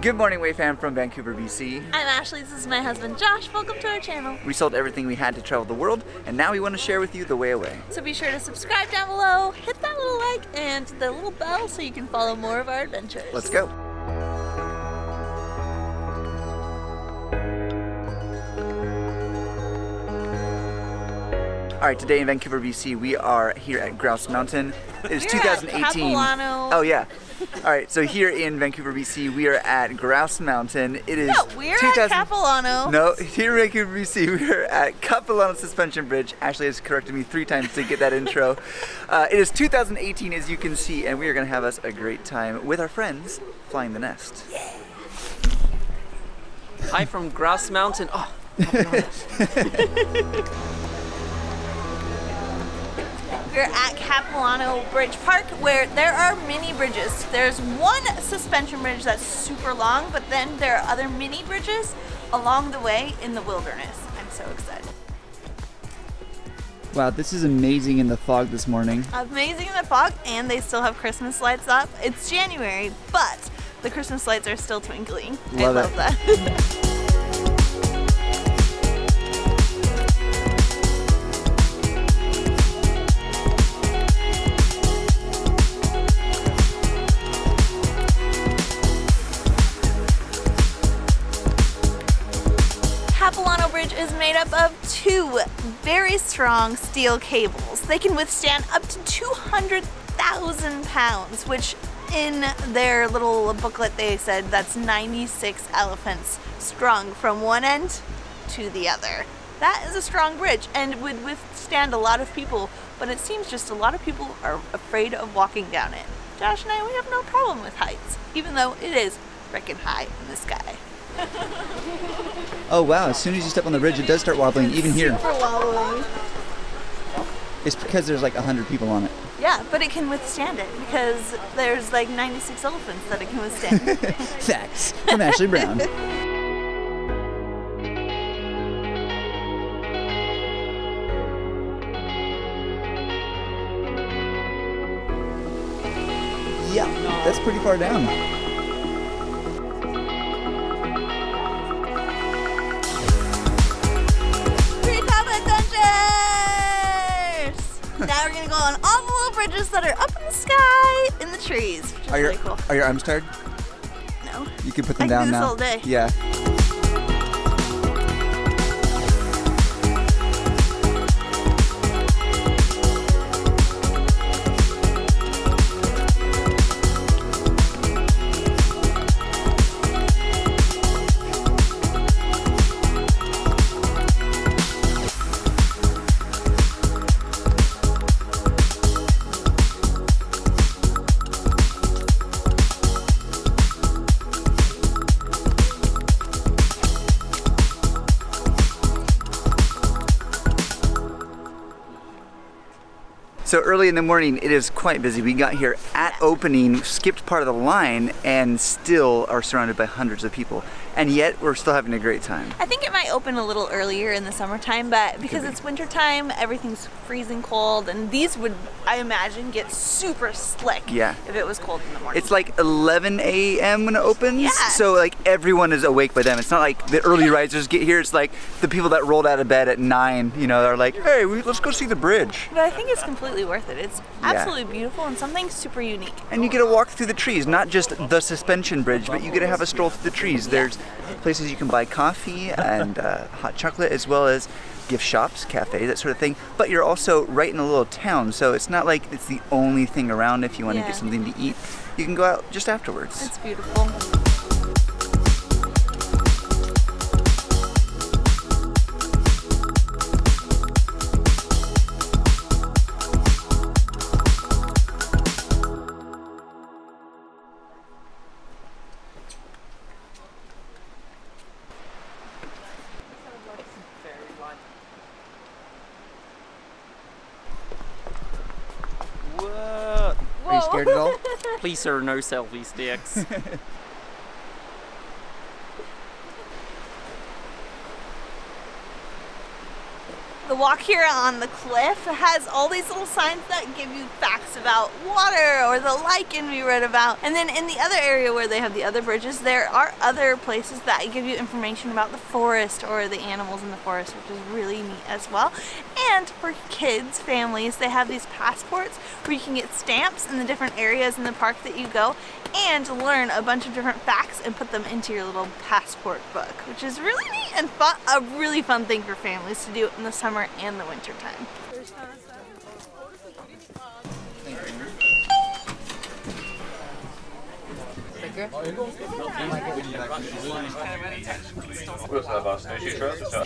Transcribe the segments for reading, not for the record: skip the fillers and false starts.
Good morning, Way fam from Vancouver BC. I'm Ashley, this is my husband Josh. Welcome to our channel. We sold everything we had to travel the world, and now we want to share with you the way away. So be sure to subscribe down below, hit that little like and the little bell so you can follow more of our adventures. Let's go. All right, today in Vancouver BC, we are here at Grouse Mountain. It is 2018. At Capilano. Oh yeah. All right, so here in Vancouver BC, we are at Grouse Mountain. It is we're at Capilano. No, here in Vancouver BC, we are at Capilano Suspension Bridge. Ashley has corrected me 3 times to get that intro. It is 2018, as you can see, and we are going to have us a great time with our friends flying the nest. Yeah. Hi from Grouse Mountain. Oh. We're at Capilano Bridge Park, where there are mini bridges. There's one suspension bridge that's super long, but then there are other mini bridges along the way in the wilderness. I'm so excited. Wow, this is amazing in the fog this morning. Amazing in the fog, and they still have Christmas lights up. It's January, but the Christmas lights are still twinkling. I love that. Capilano Bridge is made up of 2 very strong steel cables. They can withstand up to 200,000 pounds, which in their little booklet they said that's 96 elephants strung from one end to the other. That is a strong bridge and would withstand a lot of people, but it seems just a lot of people are afraid of walking down it. Josh and I, we have no problem with heights, even though it is frickin' high in the sky. Oh wow, as soon as you step on the bridge, it does start wobbling, even here. Super wobbling. It's because there's like 100 people on it. Yeah, but it can withstand it because there's like 96 elephants that it can withstand. Facts from Ashley Brown. Yeah, that's pretty far down. Now we're gonna go on all the little bridges that are up in the sky, in the trees, which is really cool. Are your arms tired? No. You can put them I down can do this now. all day. Yeah. So early in the morning, it is quite busy. We got here at opening, skipped part of the line, and still are surrounded by hundreds of people. And yet, we're still having a great time. I think it might open a little earlier in the summertime, but because it's wintertime, everything's freezing cold, and these would, I imagine, get super slick if it was cold in the morning. It's like 11 a.m. when it opens, Yeah. so like everyone is awake by then. It's not like the early risers get here. It's like the people that rolled out of bed at 9, you know, are like, hey, let's go see the bridge. But I think it's completely worth it. It's absolutely beautiful and something super unique. And you get to walk through the trees, not just the suspension bridge, but you get to have a stroll through the trees. There's places you can buy coffee and hot chocolate, as well as gift shops, cafe, that sort of thing. But you're also right in a little town, so it's not like it's the only thing around. If you want to get something to eat, you can go out just afterwards. It's beautiful. What? Are you scared at all? Please, sir, no selfie sticks. The walk here on the cliff has all these little signs that give you facts about water or the lichen we read about. And then in the other area where they have the other bridges, there are other places that give you information about the forest or the animals in the forest, which is really neat as well. And for kids, families, they have these passports where you can get stamps in the different areas in the park that you go and learn a bunch of different facts and put them into your little passport book, which is really neat and fun, a really fun thing for families to do in the summer and the winter time. We also have our snowshoe trails as well.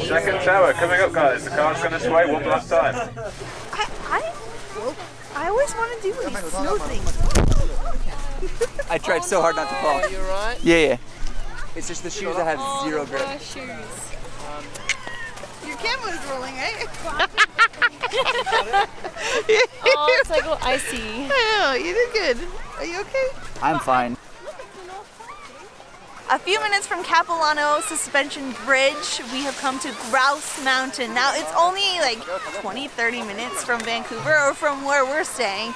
Second shower coming up, guys. The car's going to sway one last time. I always want to do these snow things. I tried so hard not to fall. You alright? Yeah. It's just the shoes that have zero grip. Your camera's rolling, right? Oh, it's like all icy. Oh, you did good. Are you okay? I'm fine. A few minutes from Capilano Suspension Bridge, we have come to Grouse Mountain. Now, it's only like 20-30 minutes from Vancouver or from where we're staying.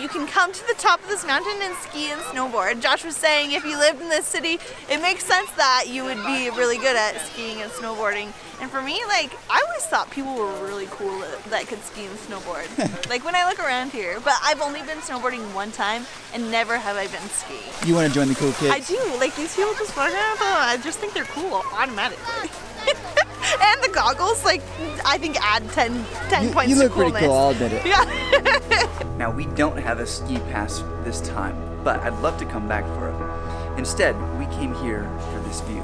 You can come to the top of this mountain and ski and snowboard. Josh was saying if you lived in this city, it makes sense that you would be really good at skiing and snowboarding. And for me, like, I always thought people were really cool that could ski and snowboard. Like when I look around here, but I've only been snowboarding one time and never have I been skiing. You want to join the cool kids? I do. Like these people just walk around, I just think they're cool automatically. And the goggles, like, I think add 10 points You to look coolness. pretty cool, I'll admit it. Yeah. Now, we don't have a ski pass this time, but I'd love to come back for it. Instead, we came here for this view.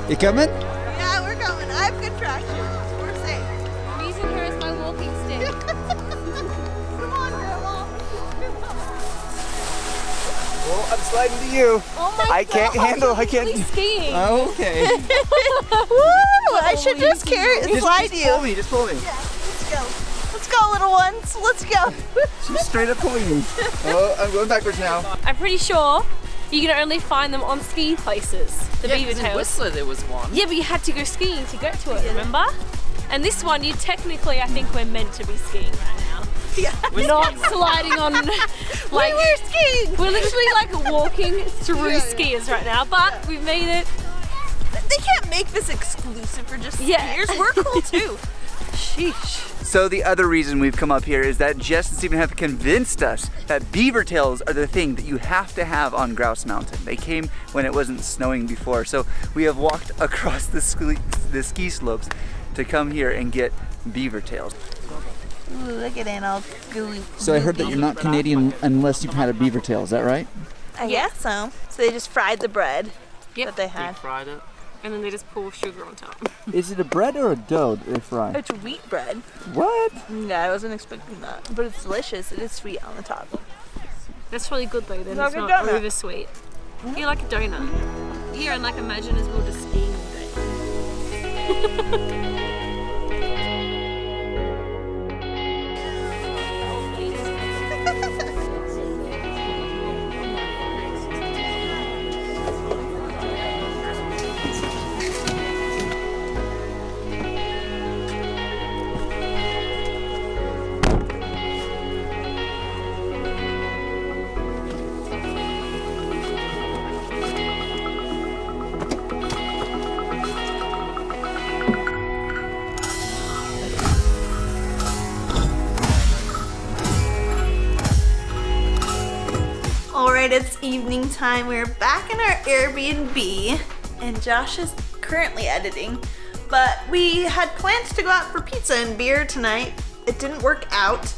You coming? Yeah, we're coming. I have good traction. We're safe. I'm using her as my walking stick. Come on, Grandma. Well, I'm sliding to you. Oh my I can't God, handle, I can't. really skiing. Okay. Woo! I should just slide you. Pull me, just pull me. Yeah, let's go. Let's go, little ones. Let's go. She's straight up pulling me. Oh, I'm going backwards now. I'm pretty sure you can only find them on ski places. The Yeah, 'cause in BeaverTails. Whistler there was one. Yeah, but you had to go skiing to get to it, remember? And this one, you technically, I think we're meant to be skiing right now. Yeah. We're not sliding on, like, We're skiing. we're literally like walking through skiers right now, but we've made it. They can't make this exclusive for just Yeah. skiers. We're cool too. Sheesh. So the other reason we've come up here is that Jess and Stephen have convinced us that BeaverTails are the thing that you have to have on Grouse Mountain. They came when it wasn't snowing before, so we have walked across the ski slopes to come here and get BeaverTails. Ooh, look at it all gooey. So I heard that you're not Canadian unless you've had a BeaverTails, is that right? I guess so. So they just fried the bread that they Deep had. fried it. And then they just pour sugar on top. Is it a bread or a dough they fry? It's wheat bread. What? Yeah, I wasn't expecting that. But it's delicious. It is sweet on the top. That's really good though, then Like it's a not donut. over sweet. You're like a donut. Here, and like imagine as well just skiing all day. Alright, it's evening time. We're back in our Airbnb and Josh is currently editing. But we had plans to go out for pizza and beer tonight. It didn't work out.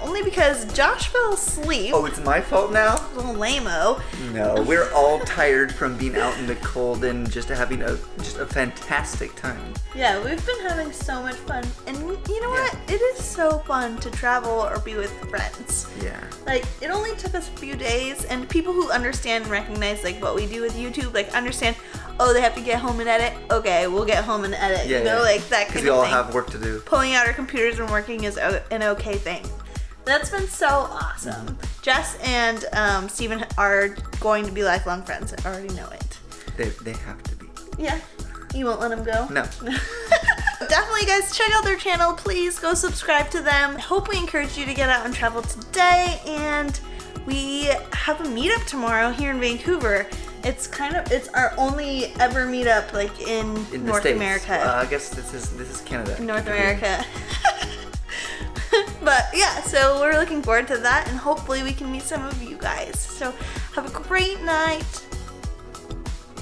Only because Josh fell asleep. Oh, it's my fault now? so lame-o. No, we're all tired from being out in the cold and just having a fantastic time. Yeah, we've been having so much fun. And you know what? It is so fun to travel or be with friends. Yeah. Like, it only took us a few days, and people who understand and recognize, like, what we do with YouTube, like, understand, oh, they have to get home and edit? Okay, we'll get home and edit. Yeah, you know, like, that kind of thing. Because we all have work to do. Pulling out our computers and working is an okay thing. That's been so awesome. Jess and Steven are going to be lifelong friends. I already know it. They have to be. Yeah. You won't let them go? No. Definitely, guys, check out their channel. Please go subscribe to them. I hope we encourage you to get out and travel today. And we have a meetup tomorrow here in Vancouver. It's our only ever meetup, like, in North States. America. I guess this is Canada. North America. But yeah, so we're looking forward to that, and hopefully we can meet some of you guys. So have a great night.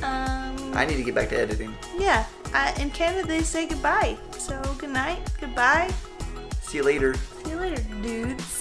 I need to get back to editing. Yeah, in Canada they say goodbye. So good night, goodbye. See you later. See you later, dudes.